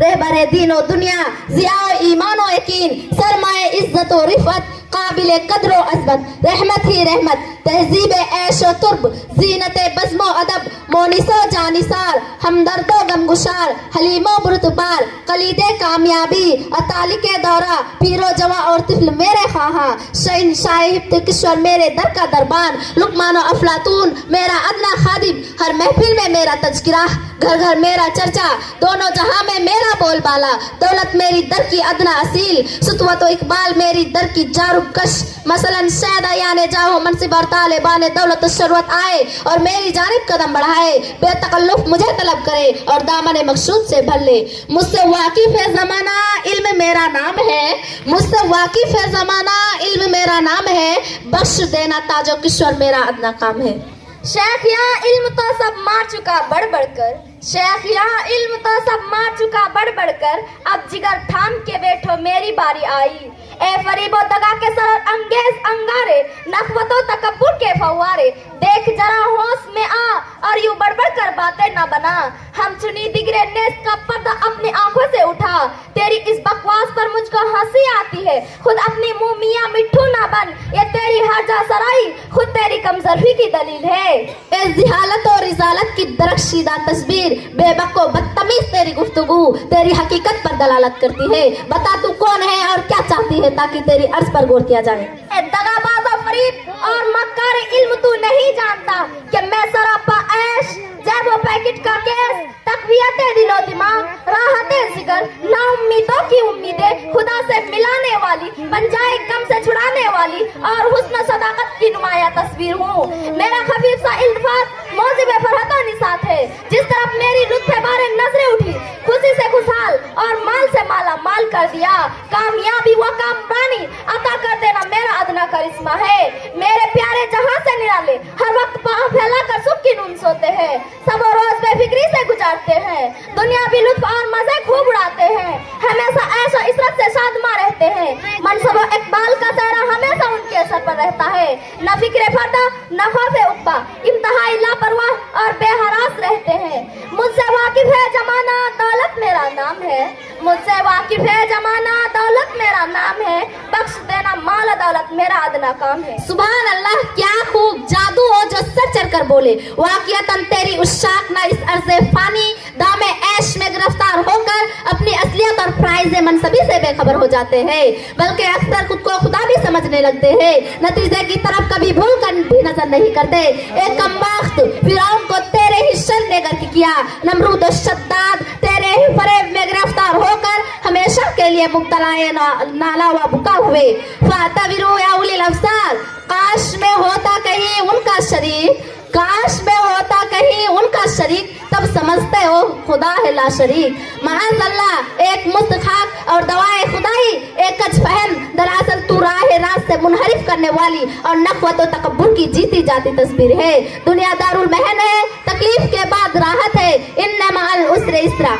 रहबर दीन व दुनिया, ज़िया ईमान व यकीन, सरमाए इज्जत व रिफत, काबिल कद्र व अज़मत, रहमत ही रहमत, तहजीब ऐश व तुर्ब, जीनत बज़्म व अदब, मोनिसो जानिसार, हमदर्दो गमगुशार, हलीमो बुरतबार, कलीदे कामयाबी, अतालिके दौरा, पीरो जवा और तिफल मेरे खाहा, शहीन शाहिब किश्वर मेरे दर का दरबान, लुकमानो अफलातून मेरा अदना खादिम, हर महफिल में मेरा तज़किरा, घर घर मेरा चर्चा, दोनों जहां में मेरा बोलबाला, दौलत मेरी दर की अदना असील, सुतवत व इकबाल मेरी दर की जारुब कश, मसलन शायद याने जाओ मनसिब और तालिबान दौलत शरवत आए और मेरी जानिब कदम बढ़ाए, बेतकल्लुफ मुझे तलब करे और दामन मकसूद से भर ले। मुझसे वाकिफ है ज़माना, इल्म मेरा नाम है, मुझसे वाकिफ है ज़माना, इल्म मेरा नाम है, बख्श देना ताजो किश्वर मेरा अदना काम है। शेख यहाँ इल्म तो सब मार चुका बढ़ बढ़ कर, शेख यहाँ इल्म तो सब मार चुका बढ़ बढ़ कर, अब जिगर थाम के बैठो मेरी बारी आई। ए फरीबो दगा के सरर अंगेज अंगारे, नखवतो तकब्बुर के फव्वारे, देख जरा होश में आ और यूं बड़बड़ कर बातें ना बना। हम चुनी दिगरे नेस का पर्दा अपनी आंखों से उठा, तेरी इस बकवास पर मुझको हंसी आती है। खुद अपनी मुंह मियां मिट्ठू ना बन, ये तेरी हर्जा सराई खुद तेरी कमजोरी की दलील है। इस जिहालत और रिजालत की दरख्शीदा तस्वीर, बेबको बदतमीज तेरी गुफ्तगू तेरी हकीकत पर दलालत करती है। बता तू कौन है और क्या चाहती है ताकि तेरी अर्ज पर गौर किया जाए। दगाबाज और फरीब और मक्कार इल्म तू नहीं जानता कि मैं सरापा ऐश, जब वो पैकेट का केस, तकवियत दिलो दिमाग, राहत जिगर, ना उम्मीदों की उम्मीदें, खुदा से मिलाने वाली, पंजाए गम से छुड़ाने वाली और हुस्न सदाकत की नुमाया तस्वीर हूँ। मेरा खफीफ सा इल्तिफात मौजिब फरहत व निसात है, जिस तरफ मेरी लुत्फ़े बारे नजरें उठी, खुशी से खुशहाल और माल से माला माल कर दिया। कामयाबी व कामरानी अता कर देना मेरा अदना करिश्मा है। मेरे प्यारे जहां से निराले हर वक्त पाँव फैला कर सुख की नींद सोते हैं, सब रोज बेफिक्री से गुजारते हैं, दुनिया भी लुत्फ और मजे खूब उड़ाते हैं, हमेशा ऐशो इशरत से शादमा रहते हैं। मनसब व इकबाल का सहरा हमेशा उनके असर पर रहता है। न फिक्रे फर्दा न खौफे उक्बा, इंतहाई लापरवाह और बेहरास रहते हैं। मुझसे वाकिफ है जमाना, दौलत मेरा नाम है, मुझसे वाकिफ है जमाना, दौलत मेरा नाम है, बख्श देना माल दौलत मेरा अदना काम है। सुभान अल्लाह, क्या खूब जादू हो जो सर चढ़ कर बोले। वाक़ियतन तेरी उशाक ना इस अर्ज़े फानी दामे ऐश में गिरफ्तार होकर अपनी असलियत और फ्राइज़े मनसबी से बेखबर हो जाते हैं, बल्कि अक्सर खुद को खुदा भी समझने लगते हैं। नतीजे की तरफ कभी भूल कर भी नजर नहीं करते। एक कमबख्त फिरौन को तेरे ही शर ने गर्क किया, नमरूद और शद्दाद तेरे ही फरेब में गिरफ्तार होकर हमेशा के लिए मुब्तलाए नाला व बुका हुए। फातविरू या उलिल अब्सार, काश में होता कहीं उनका शरीक, काश में होता कहीं उनका शरीक, तब समझते हो खुदा है ला शरीक। माअज़ल्लाह, एक मुस्त खाक और दवाए खुदाई, एक कच फहम, दरअसल तू राह रात से मुनहरिफ करने वाली और नखवत व तकब्बुर की जीती जाती तस्वीर है। दुनिया दारुल महन है, तकलीफ के बाद राहत है, इन्ना मअल उसरे इसरा।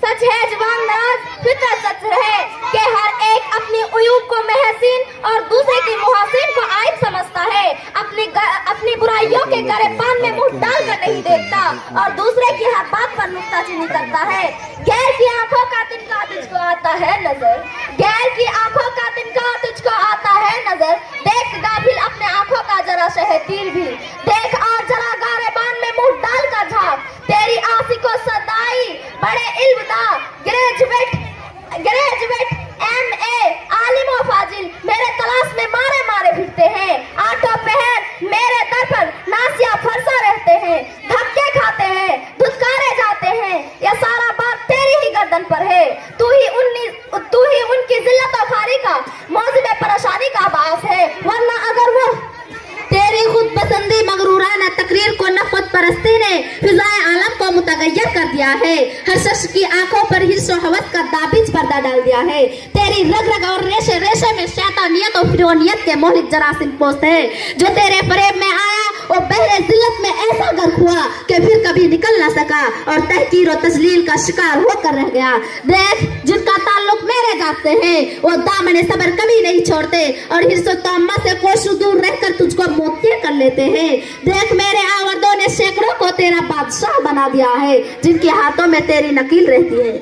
सच है जुबान दराज, फितरत सच है कि हर एक अपनी उयूब को महसीन और दूसरे की मुहासिन को आइब समझता है। अपनी बुराइयों के गरेबान में मुंह डाल कर नहीं देखता और दूसरे की हर बात पर नुक्ताचीनी करता है। गैर की आंखों का तिनका तुझको आता है नजर, गैर की आंखों का तिनका तुझको आता है नजर, देख गाफिल अपने आंखों का जरा शहतीर भी देख और जरा गरेबान में मुंह डाल कर झांक। तेरी आसी को सदाई बड़े इल्मदा ग्रेजुएट MA आलिम व फाजिल मेरे तलाश में मारे मारे फिरते हैं। आठों पहर मेरे दर पर नासिया फरसा रहते हैं, धक्के खाते हैं, धुतकारे जाते हैं, यह सारा बात तेरी ही गर्दन पर है। तू ही उनकी जिल्लत और खारी का मौजिब परेशानी का बास है, वरना अगर वो तेरी खुद पसंदी मगरूराना तकरीर को नफ़रत परस्ती ने फिज़ाए आलम को मुतगय्यर कर दिया है। हर शख्स की आंखों पर हिस्सो हवस का दाबिज पर्दा डाल दिया है। तेरी रग रग और रेशे रेशे में शैतानियत और फिरौनियत के मोहलिक जरासीम पोस्ट है। जो तेरे फरेब में आया वो बहरे जिल्लत में ऐसा गर्क हुआ कि फिर कभी निकल न सका और तहकीर और तजलील का शिकार होकर रह गया। देख, जिनका ताल्लुक मेरे जात से है वो दामन सबर कभी नहीं छोड़ते और हिर्सो तम्मा से कोसों दूर रहकर तुझको मोतिया कर लेते हैं। देख, मेरे आवरदों ने सैकड़ों को तेरा बादशाह बना दिया है, जिनके हाथों में तेरी नकील रहती है।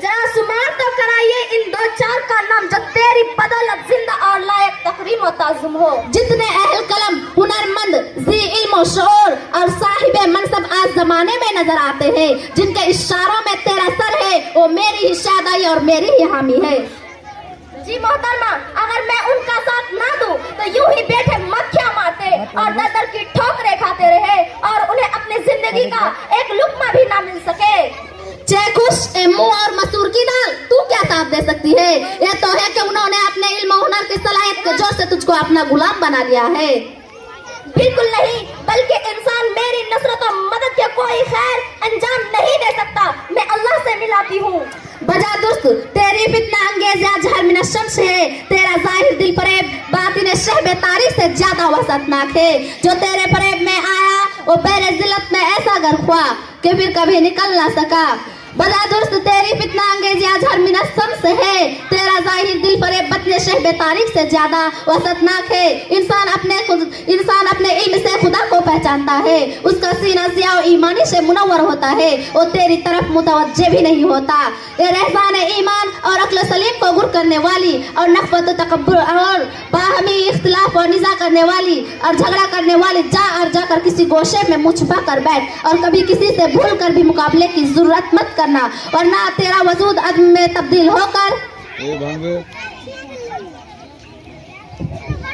जरा शुमार तो कराइए इन दो चार का नाम जो तेरी बदौलत जिंदा और लायक तकरीम और ताजुम हो। जितने अहल कलम, हुनरमंद, जी इल्म और शऊर और साहिबे मनसब आज जमाने में नजर आते हैं, जिनके इशारों में तेरा सर है, वो मेरी ही शादाई और मेरी ही हामी है। जी मोहतरमा, अगर मैं उनका साथ ना दूं तो यूं ही बैठे मक्खियां मारते और दर दर की ठोकरें खाते रहे और उन्हें अपनी जिंदगी का एक लुक्मा भी ना मिल सके। चेकुश ए मुंह और मसूर की दाल, तू क्या साथ दे सकती है? ये तो है कि उन्होंने अपने इल्म और हुनर की सलाहियत के जोर से तुझको अपना गुलाम बना लिया है। बिल्कुल नहीं, बल्कि इंसान मेरी नुसरत और मदद के कोई खैर अंजाम नहीं दे सकता। मैं अल्लाह से मिलाती हूँ। बजा दुस्त, तेरी फितना अंगेज या जहर मिन शम्स है, तेरा जाहिर दिल फरेब बातिन शहब तारीख से ज्यादा वसतनाक है। जो तेरे फरेब में आया वो बेरे जिल्लत में ऐसा गर्क हुआ कि फिर कभी निकल ना सका। बजा दुस्त, तेरी फितना अंगेज या जहर मिन शम्स है, तेरा जाहिर दिल फरेब बातिन शहब तारीख से ज्यादा वसतनाक है। इंसान अपने इल्म से खुदा को पहचानता है, उसका सीना ज़िया और ईमानी से मुनव्वर होता है, वो तेरी तरफ मुतवज्जे भी नहीं होता। ये रहसान ईमान और अक्ल सलीम को गुर करने वाली और नफ़रत तकब्बुर और बाहमी इख्तिलाफ और निज़ा करने वाली और झगड़ा करने वाली जाकर किसी गोशे में मुँह छुपा कर बैठ और कभी किसी से भूल कर भी मुकाबले की जरूरत मत करना, वरना तेरा वजूद अदम में तब्दील होकर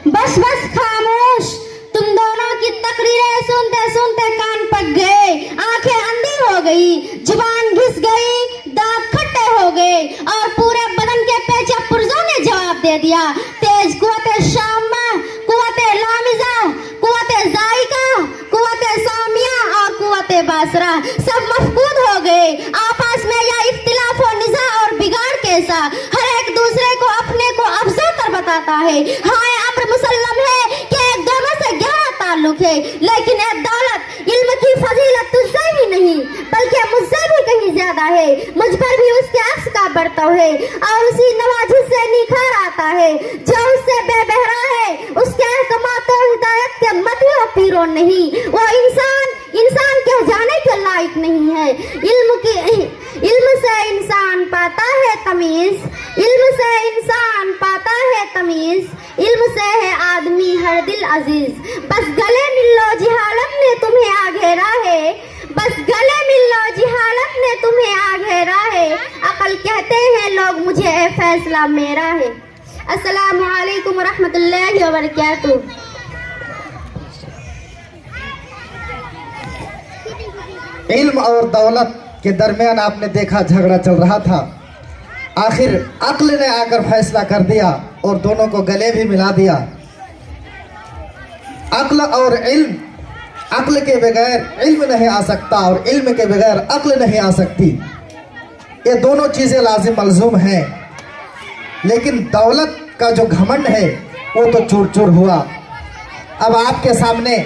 बस बस खामोश। तुम दोनों की तकरीरें सुनते सुनते कान पक गए, आंखें अंधी हो गई, जुबान घिस गई, दांत खट्टे हो गए और पूरे बदन के पेचा पुर्जों ने जवाब दे दिया। तेज कुव्वते शामा, कुव्वते लामिजा, कुव्वते जायका, कुव्वते सामिया और कुव्वते बासरा सब मफकूद हो गए। आपस में या इख्तिलाफ और निज़ा और बिगाड़ कैसा, हर एक दूसरे को अपने को अफजल कर बताता है। हाँ, अम्र मुसल्लम है कि एक दोनों से गहरा ताल्लुक है, लेकिन ये दौलत इल्म की फजीलत तुझसे ही नहीं बल्कि मुझसे भी कहीं ज्यादा है। मुझ पर भी उसके अक्स का बर्ताव है और उसी नवाजिश से निखार आता है जो उससे बेबहरा है। उसके अहकामात और हिदायत के मतियों पीरों नहीं, वो इंसान के जाने के लायक नहीं है। इल्म से इंसान पाता है तमीज, इल्म से इंसान पाता है तमीज, इल्म से है आदमी हर दिल अजीज। बस गले मिल लो जिहालत ने तुम्हें आ घेरा है, बस गले मिल लो जिहालत ने तुम्हें आ घेरा है। अकल कहते हैं लोग मुझे, ए फैसला मेरा है। अस्सलामु अलैकुम रहमतुल्लाहि व बरकातुहू। इल्म और दौलत के दरमियान आपने देखा झगड़ा चल रहा था, आखिर अक्ल ने आकर फैसला कर दिया और दोनों को गले भी मिला दिया। अक्ल और इल्म, अक्ल के बगैर इल्म नहीं आ सकता और इल्म के बगैर अक्ल नहीं आ सकती। ये दोनों चीज़ें लाजिम मलजूम हैं, लेकिन दौलत का जो घमंड है वो तो चूर चूर हुआ। अब आपके सामने